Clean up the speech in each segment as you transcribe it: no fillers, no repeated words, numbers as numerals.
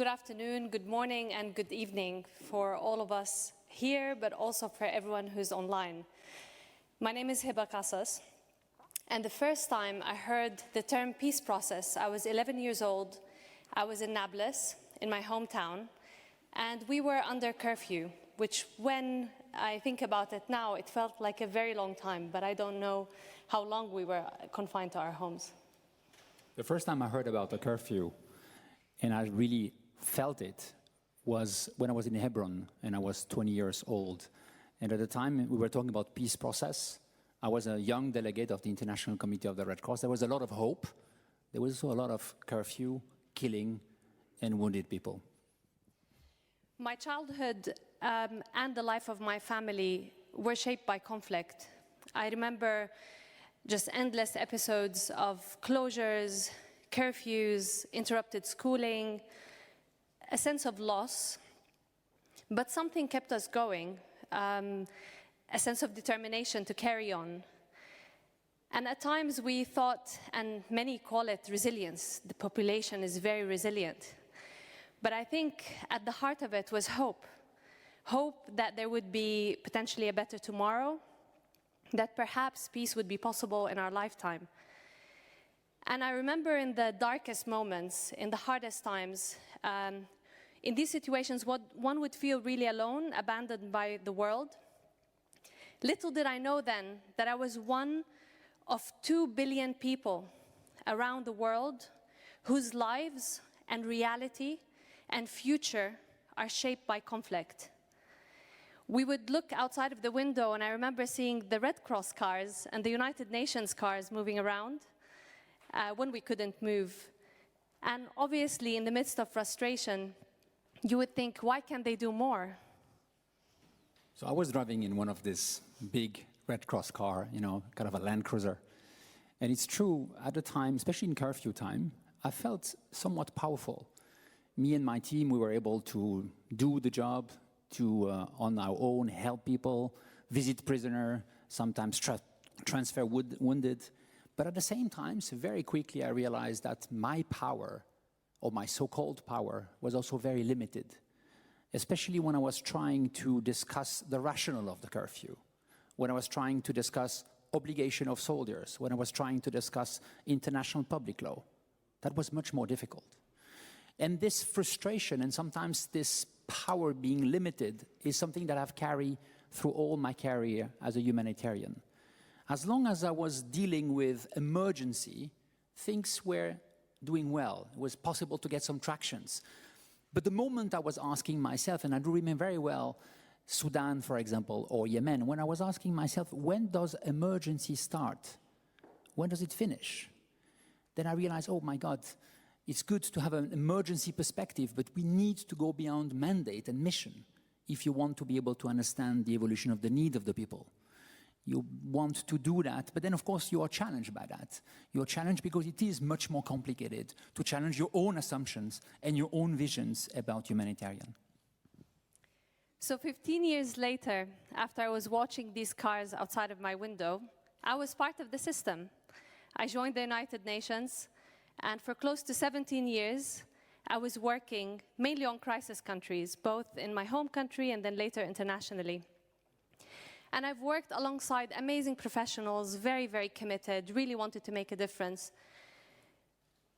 good afternoon, good morning, and good evening for all of us here, but also for everyone who's online. My name is Hiba Qasas, and the first time I heard the term peace process, I was 11 years old. I was in Nablus, in my hometown, and we were under curfew, which when I think about it now, it felt like a very long time, but I don't know how long we were confined to our homes. The first time I heard about the curfew, and I really felt it, was when I was in Hebron, and I was 20 years old. And at the time, we were talking about peace process. I was a young delegate of the International Committee of the Red Cross. There was a lot of hope. There was also a lot of curfew, killing, and wounded people. My childhood and the life of my family were shaped by conflict. I remember just endless episodes of closures, curfews, interrupted schooling, a sense of loss. But something kept us going, a sense of determination to carry on. And at times we thought, and many call it resilience, the population is very resilient. But I think at the heart of it was hope. Hope that there would be potentially a better tomorrow, that perhaps peace would be possible in our lifetime. And I remember in the darkest moments, in the hardest times, in these situations, one would feel really alone, abandoned by the world. Little did I know then that I was one of 2 billion people around the world whose lives and reality and future are shaped by conflict. We would look outside of the window, and I remember seeing the Red Cross cars and the United Nations cars moving around when we couldn't move. And obviously, in the midst of frustration, you would think, why can't they do more? So I was driving in one of this big Red Cross car, kind of a Land Cruiser. And it's true, at the time, especially in curfew time, I felt somewhat powerful. Me and my team, we were able to do the job, to, on our own, help people, visit prisoners, sometimes transfer wounded. But at the same time, very quickly I realized that my power, or my so-called power, was also very limited, especially when I was trying to discuss the rationale of the curfew, when I was trying to discuss obligation of soldiers, when I was trying to discuss international public law. That was much more difficult. And this frustration and sometimes this power being limited is something that I've carried through all my career as a humanitarian. As long as I was dealing with emergency, things were doing well. It was possible to get some tractions. But the moment I was asking myself, and I do remember very well Sudan, for example, or Yemen, when I was asking myself, when does emergency start? When does it finish? Then I realized, oh my God, it's good to have an emergency perspective, but we need to go beyond mandate and mission if you want to be able to understand the evolution of the need of the people. You want to do that, but then of course you are challenged by that. You're challenged because it is much more complicated to challenge your own assumptions and your own visions about humanitarian. So 15 years later, after I was watching these cars outside of my window, I was part of the system. I joined the United Nations, and for close to 17 years, I was working mainly on crisis countries, both in my home country and then later internationally. And I've worked alongside amazing professionals, very, very committed, really wanted to make a difference.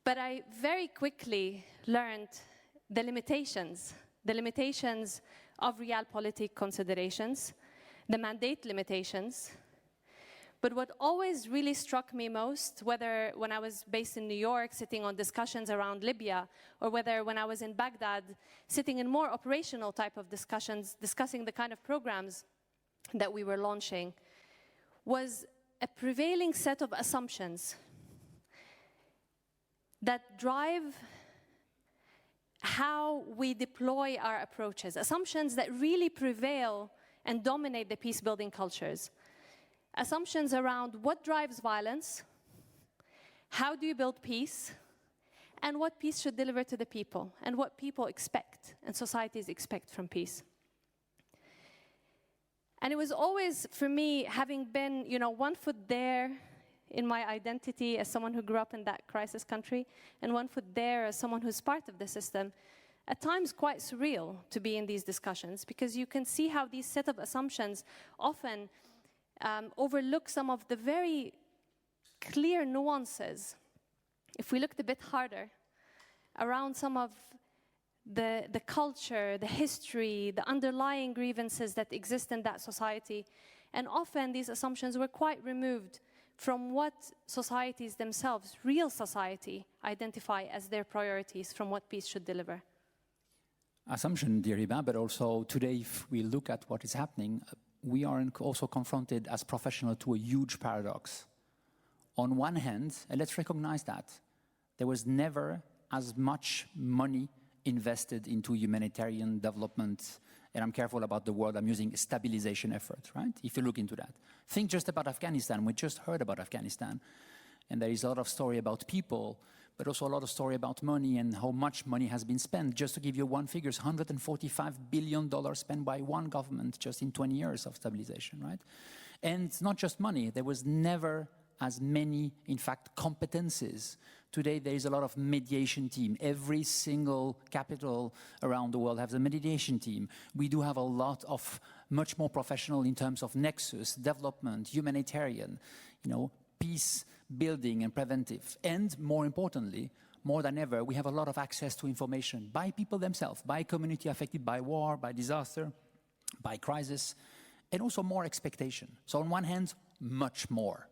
But I very quickly learned the limitations of realpolitik considerations, the mandate limitations. But what always really struck me most, whether when I was based in New York, sitting on discussions around Libya, or whether when I was in Baghdad, sitting in more operational type of discussions, discussing the kind of programs that we were launching, was a prevailing set of assumptions that drive how we deploy our approaches, assumptions that really prevail and dominate the peace-building cultures. Assumptions around what drives violence, how do you build peace, and what peace should deliver to the people, and what people expect and societies expect from peace. And it was always, for me, having been, one foot there in my identity as someone who grew up in that crisis country, and one foot there as someone who's part of the system, at times quite surreal to be in these discussions, because you can see how these set of assumptions often overlook some of the very clear nuances. If we looked a bit harder around some of the culture, the history, the underlying grievances that exist in that society, and often these assumptions were quite removed from what societies themselves, real society, identify as their priorities from what peace should deliver. Assumption, dear Hiba, but also today, if we look at what is happening, we are also confronted as professionals to a huge paradox. On one hand, and let's recognize that, there was never as much money invested into humanitarian development, and I'm careful about the word I'm using, stabilization effort, right? If you look into that. Think just about Afghanistan. We just heard about Afghanistan. And there is a lot of story about people, but also a lot of story about money and how much money has been spent. Just to give you one figure, $145 billion spent by one government just in 20 years of stabilization, right? And it's not just money. There was never as many, in fact, competencies. Today, there is a lot of mediation team. Every single capital around the world has a mediation team. We do have a lot of much more professional in terms of nexus, development, humanitarian, peace building and preventive. And more importantly, more than ever, we have a lot of access to information by people themselves, by community affected by war, by disaster, by crisis, and also more expectation. So on one hand, much more.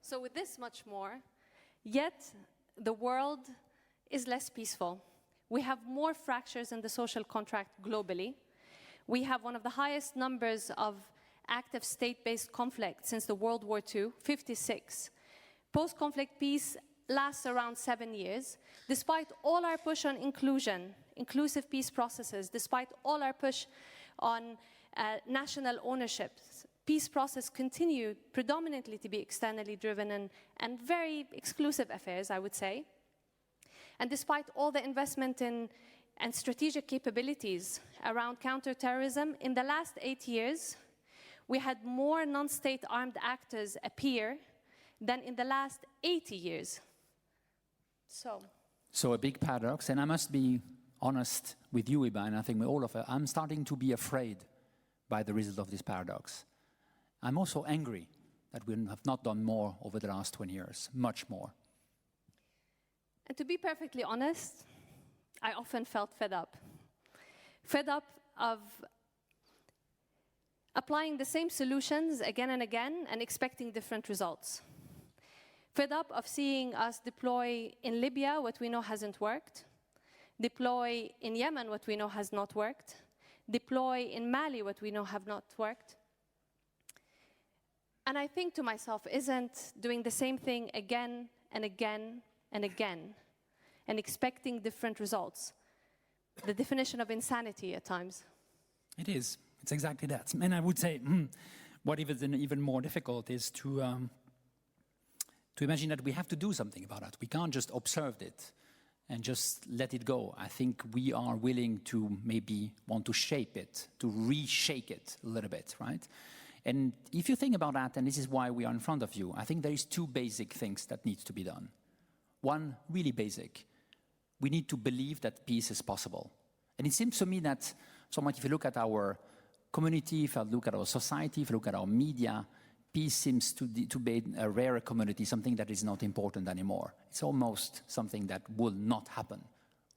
So with this much more, yet the world is less peaceful. We have more fractures in the social contract globally. We have one of the highest numbers of active state-based conflict since the World War II, 56. Post-conflict peace lasts around 7 years. Despite all our push on inclusion, inclusive peace processes, despite all our push on national ownership, peace process continue predominantly to be externally driven and very exclusive affairs, I would say. And despite all the investment in and strategic capabilities around counterterrorism, in the last 8 years, we had more non-state armed actors appear than in the last 80 years. So a big paradox, and I must be honest with you, Hiba, and I think with all of us, I'm starting to be afraid by the result of this paradox. I'm also angry that we have not done more over the last 20 years, much more. And to be perfectly honest, I often felt fed up. Fed up of applying the same solutions again and again and expecting different results. Fed up of seeing us deploy in Libya what we know hasn't worked, deploy in Yemen what we know has not worked, deploy in Mali what we know have not worked. And I think to myself, isn't doing the same thing again and again and again and expecting different results the definition of insanity at times? It is. It's exactly that. And I would say what is even more difficult is to imagine that we have to do something about it. We can't just observe it and just let it go. I think we are willing to maybe want to shape it, to reshake it a little bit, right? And if you think about that, and this is why we are in front of you, I think there is two basic things that needs to be done. One, really basic. We need to believe that peace is possible. And it seems to me that somewhat if you look at our community, if I look at our society, if you look at our media, peace seems to be a rare commodity, something that is not important anymore. It's almost something that will not happen.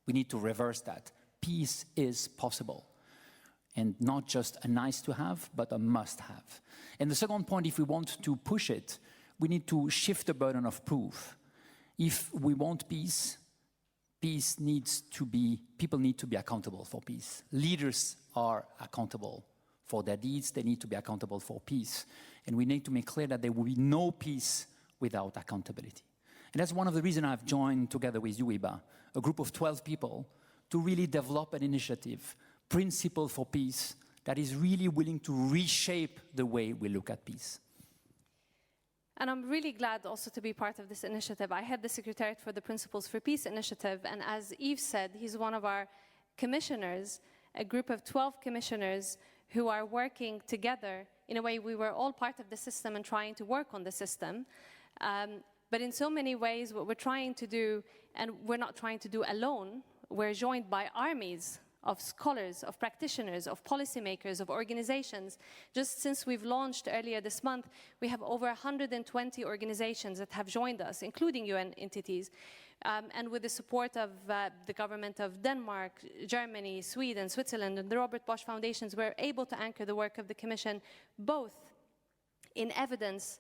We need to reverse that. Peace is possible. And not just a nice to have, but a must have. And the second point, if we want to push it, we need to shift the burden of proof. If we want peace, peace needs to be, people need to be accountable for peace. Leaders are accountable for their deeds, they need to be accountable for peace. And we need to make clear that there will be no peace without accountability. And that's one of the reasons I've joined together with you, Hiba, a group of 12 people to really develop an initiative, Principle for Peace, that is really willing to reshape the way we look at peace. And I'm really glad also to be part of this initiative. I head the Secretariat for the Principles for Peace initiative, and as Yves said, he's one of our commissioners, a group of 12 commissioners who are working together. In a way, we were all part of the system and trying to work on the system. But in so many ways, what we're trying to do, and we're not trying to do alone, we're joined by armies of scholars, of practitioners, of policymakers, of organizations. Just since we've launched earlier this month, we have over 120 organizations that have joined us, including UN entities. And with the support of the government of Denmark, Germany, Sweden, Switzerland, and the Robert Bosch Foundations, we're able to anchor the work of the Commission both in evidence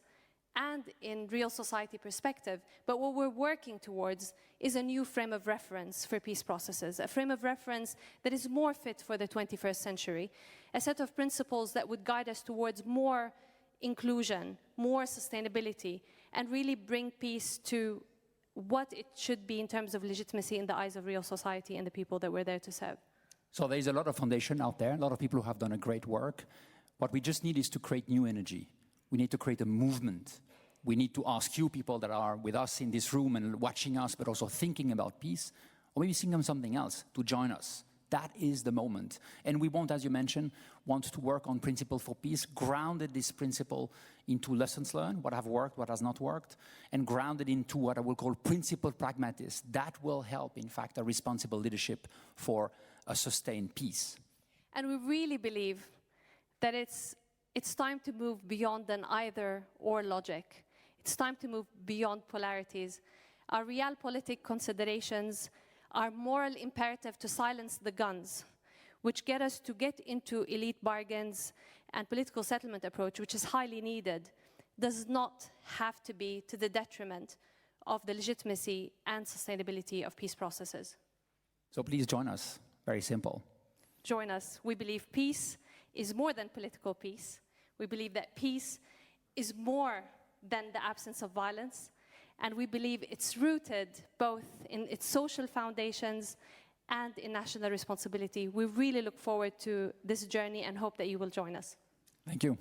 and in real society perspective. But what we're working towards is a new frame of reference for peace processes, a frame of reference that is more fit for the 21st century, a set of principles that would guide us towards more inclusion, more sustainability, and really bring peace to what it should be in terms of legitimacy in the eyes of real society and the people that we're there to serve. So there's a lot of foundation out there, a lot of people who have done a great work. What we just need is to create new energy. We need to create a movement. We need to ask you people that are with us in this room and watching us, but also thinking about peace, or maybe thinking of something else, to join us. That is the moment. And we want, as you mentioned, want to work on principle for peace, grounded this principle into lessons learned, what have worked, what has not worked, and grounded into what I will call principle pragmatism. That will help, in fact, a responsible leadership for a sustained peace. And we really believe that it's time to move beyond an either-or logic. It's time to move beyond polarities. Our realpolitik considerations are moral imperative to silence the guns, which get us to get into elite bargains and political settlement approach, which is highly needed, does not have to be to the detriment of the legitimacy and sustainability of peace processes. So please join us. Very simple. Join us. We believe peace is more than political peace. We believe that peace is more than the absence of violence. And we believe it's rooted both in its social foundations and in national responsibility. We really look forward to this journey and hope that you will join us. Thank you.